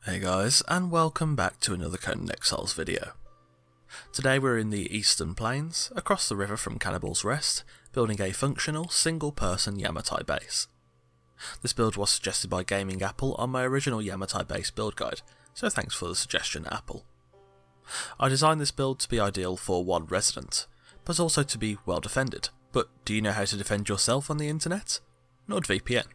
Hey guys, and welcome back to another Conan Exiles video. Today we're in the Eastern Plains, across the river from Cannibal's Rest, building a functional, single-person Yamatai base. This build was suggested by Gaming Apple on my original Yamatai Base build guide, so thanks for the suggestion, Apple. I designed this build to be ideal for one resident, but also to be well defended. But do you know how to defend yourself on the internet? NordVPN.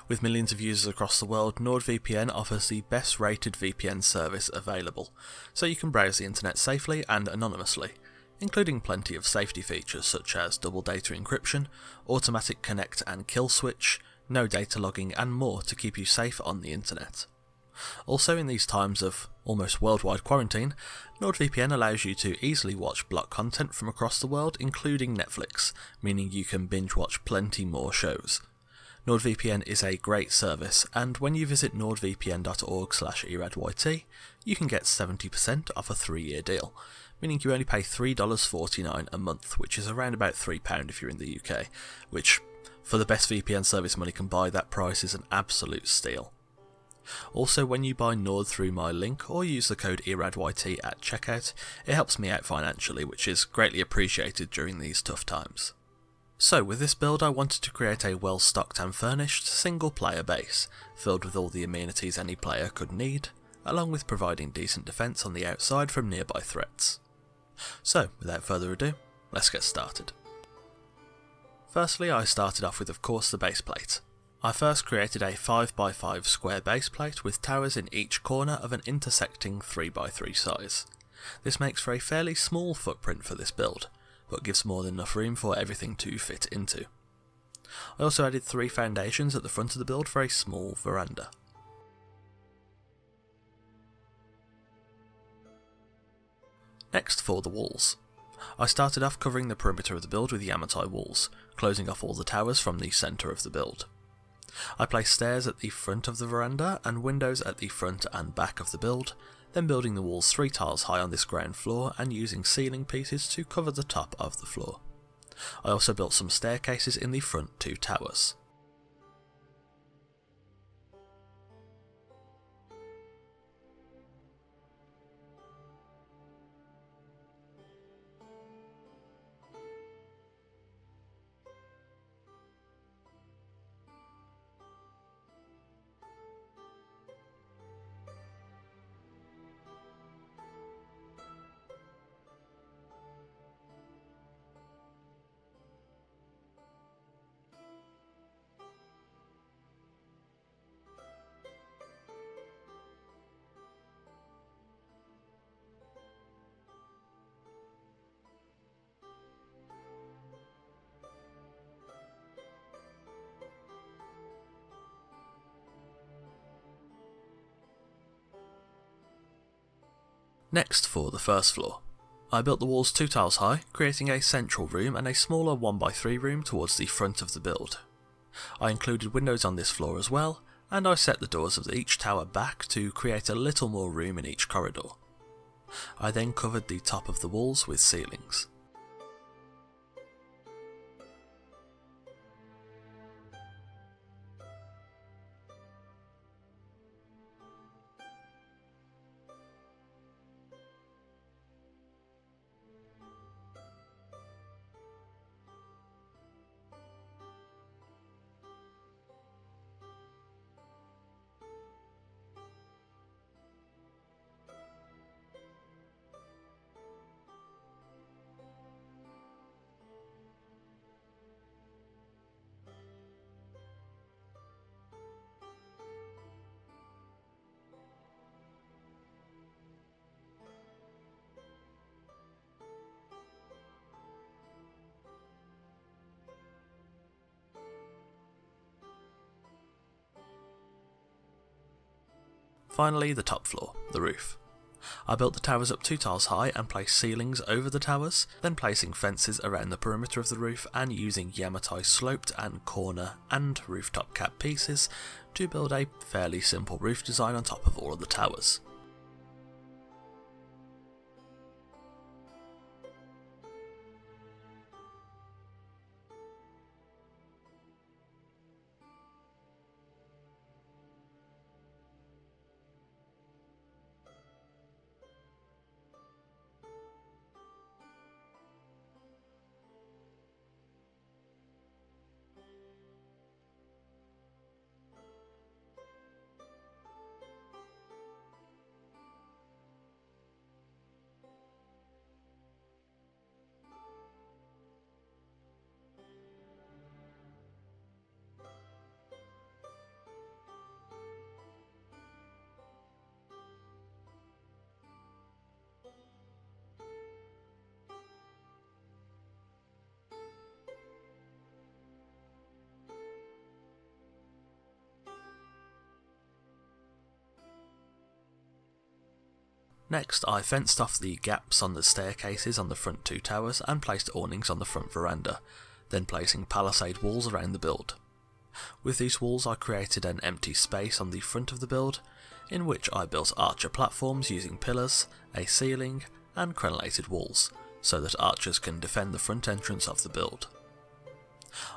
With millions of users across the world, NordVPN offers the best rated VPN service available, so you can browse the internet safely and anonymously, including plenty of safety features such as double data encryption, automatic connect and kill switch, no data logging and more to keep you safe on the internet. Also, in these times of almost worldwide quarantine, NordVPN allows you to easily watch blocked content from across the world, including Netflix, meaning you can binge watch plenty more shows. NordVPN is a great service, and when you visit nordvpn.org/eradyt, you can get 70% off a 3-year deal, meaning you only pay $3.49 a month, which is around about £3 if you're in the UK, which, for the best VPN service money can buy, that price is an absolute steal. Also, when you buy Nord through my link or use the code eradyt at checkout, it helps me out financially, which is greatly appreciated during these tough times. So with this build I wanted to create a well stocked and furnished single player base, filled with all the amenities any player could need, along with providing decent defence on the outside from nearby threats. So without further ado, let's get started. Firstly, I started off with of course the base plate. I first created a 5x5 square base plate with towers in each corner of an intersecting 3x3 size. This makes for a fairly small footprint for this build, but gives more than enough room for everything to fit into. I also added 3 foundations at the front of the build for a small veranda. Next, for the walls. I started off covering the perimeter of the build with Yamatai walls, closing off all the towers from the centre of the build. I placed stairs at the front of the veranda and windows at the front and back of the build, then building the walls 3 tiles high on this ground floor and using ceiling pieces to cover the top of the floor. I also built some staircases in the front 2 towers. Next, for the first floor. I built the walls 2 tiles high, creating a central room and a smaller 1x3 room towards the front of the build. I included windows on this floor as well, and I set the doors of each tower back to create a little more room in each corridor. I then covered the top of the walls with ceilings. Finally, the top floor, the roof. I built the towers up 2 tiles high and placed ceilings over the towers, then placing fences around the perimeter of the roof and using Yamatai sloped and corner and rooftop cap pieces to build a fairly simple roof design on top of all of the towers. Next, I fenced off the gaps on the staircases on the front two towers and placed awnings on the front veranda, then placing palisade walls around the build. With these walls I created an empty space on the front of the build, in which I built archer platforms using pillars, a ceiling, and crenellated walls, so that archers can defend the front entrance of the build.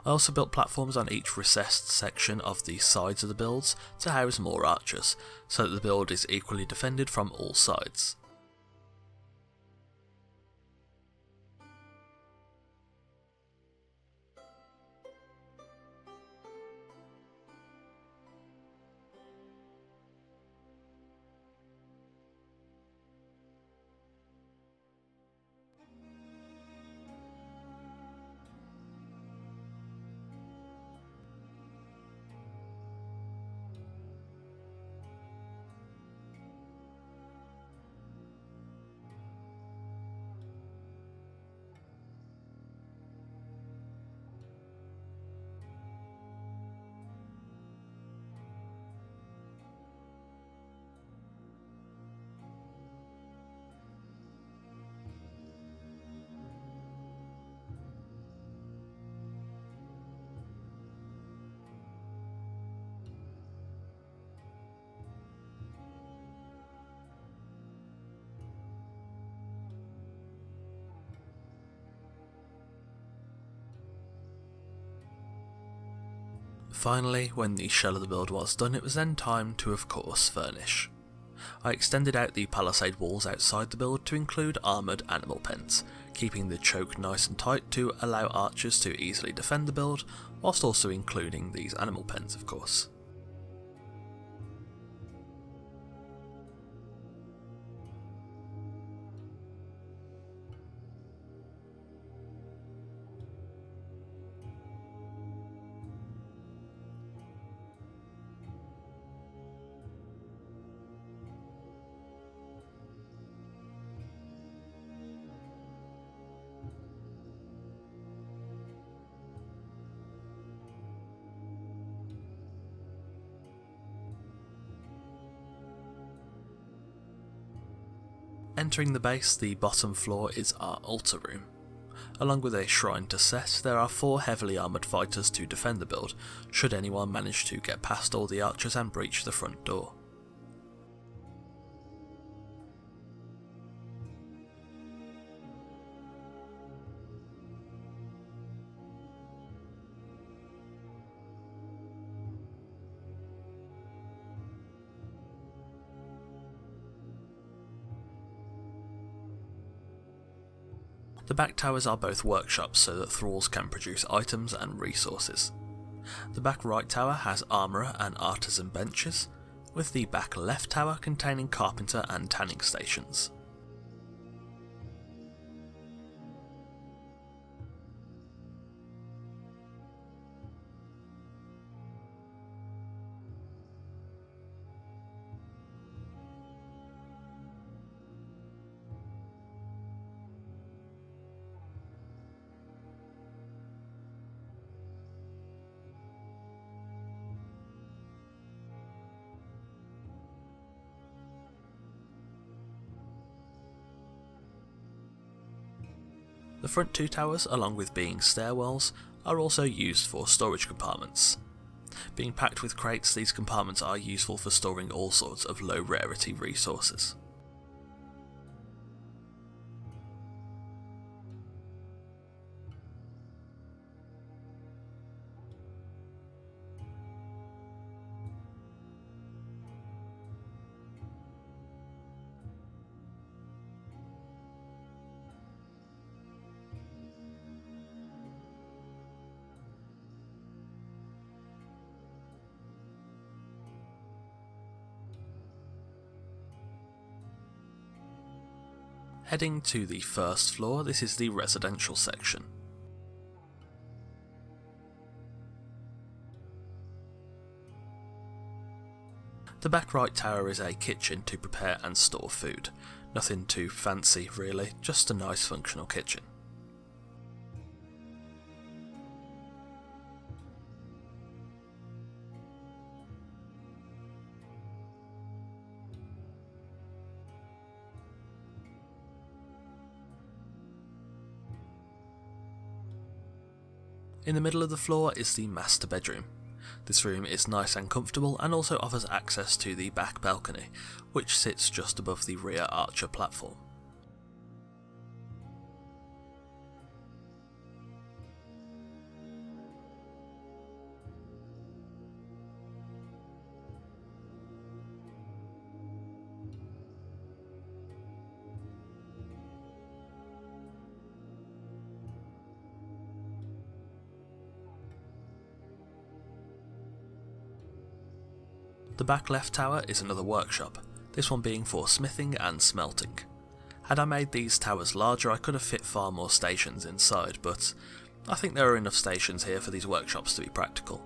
I also built platforms on each recessed section of the sides of the builds to house more archers, so that the build is equally defended from all sides. Finally, when the shell of the build was done, it was then time to, of course, furnish. I extended out the palisade walls outside the build to include armoured animal pens, keeping the choke nice and tight to allow archers to easily defend the build, whilst also including these animal pens, of course. Entering the base, the bottom floor is our altar room. Along with a shrine to set, there are 4 heavily armoured fighters to defend the build, should anyone manage to get past all the archers and breach the front door. The back towers are both workshops so that thralls can produce items and resources. The back right tower has armourer and artisan benches, with the back left tower containing carpenter and tanning stations. The front 2 towers, along with being stairwells, are also used for storage compartments. Being packed with crates, these compartments are useful for storing all sorts of low rarity resources. Heading to the first floor, this is the residential section. The back right tower is a kitchen to prepare and store food. Nothing too fancy really, just a nice functional kitchen. In the middle of the floor is the master bedroom. This room is nice and comfortable and also offers access to the back balcony, which sits just above the rear archer platform. The back left tower is another workshop, this one being for smithing and smelting. Had I made these towers larger I could have fit far more stations inside, but I think there are enough stations here for these workshops to be practical.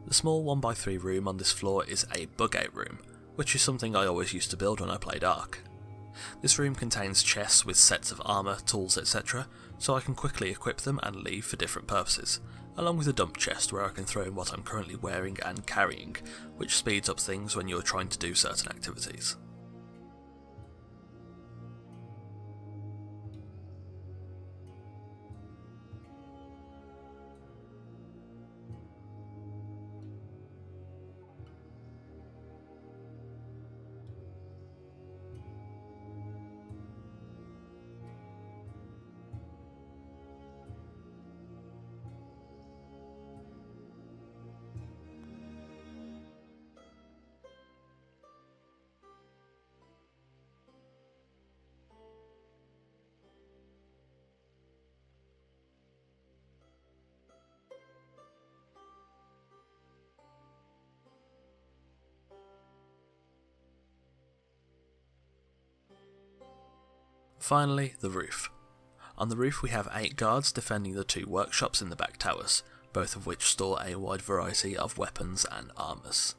The small 1x3 room on this floor is a bug-out room, which is something I always used to build when I played Ark. This room contains chests with sets of armour, tools, etc, so I can quickly equip them and leave for different purposes, along with a dump chest where I can throw in what I'm currently wearing and carrying, which speeds up things when you're trying to do certain activities. Finally, the roof. On the roof we have 8 guards defending the 2 workshops in the back towers, both of which store a wide variety of weapons and armours.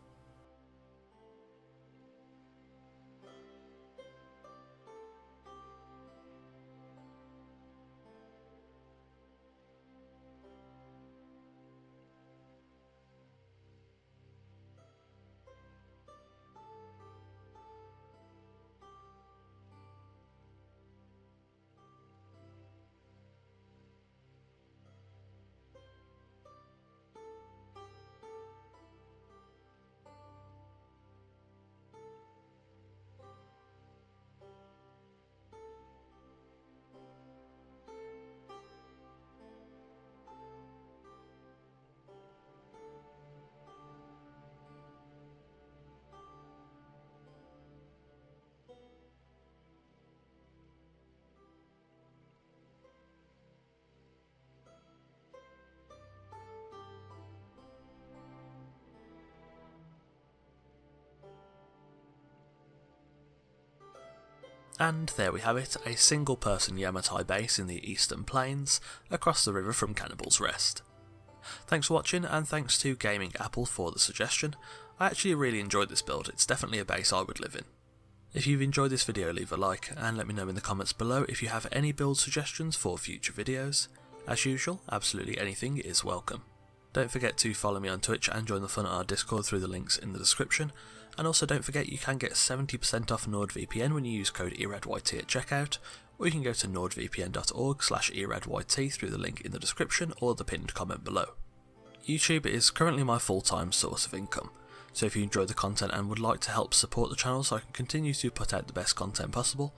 And there we have it, a single person Yamatai base in the Eastern Plains, across the river from Cannibal's Rest. Thanks for watching, and thanks to Gaming Apple for the suggestion. I actually really enjoyed this build, it's definitely a base I would live in. If you've enjoyed this video, leave a like, and let me know in the comments below if you have any build suggestions for future videos. As usual, absolutely anything is welcome. Don't forget to follow me on Twitch and join the fun at our Discord through the links in the description. And also don't forget you can get 70% off NordVPN when you use code ERADYT at checkout, or you can go to nordvpn.org/ERADYT through the link in the description or the pinned comment below. YouTube is currently my full-time source of income, so if you enjoy the content and would like to help support the channel so I can continue to put out the best content possible,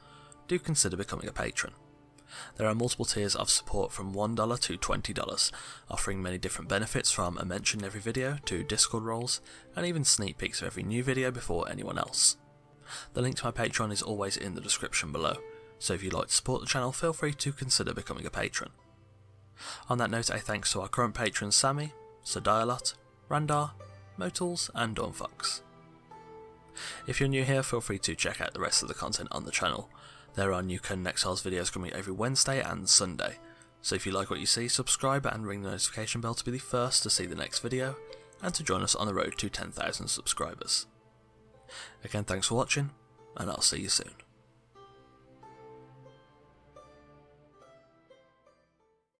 do consider becoming a patron. There are multiple tiers of support from $1 to $20, offering many different benefits from a mention in every video to Discord roles, and even sneak peeks of every new video before anyone else. The link to my Patreon is always in the description below, so if you'd like to support the channel feel free to consider becoming a patron. On that note, a thanks to our current patrons Sammy, Sodialot, Randar, Motools and Dawnfox. If you're new here, feel free to check out the rest of the content on the channel. There are new Conan Exiles videos coming every Wednesday and Sunday, so if you like what you see, subscribe and ring the notification bell to be the first to see the next video, and to join us on the road to 10,000 subscribers. Again, thanks for watching, and I'll see you soon.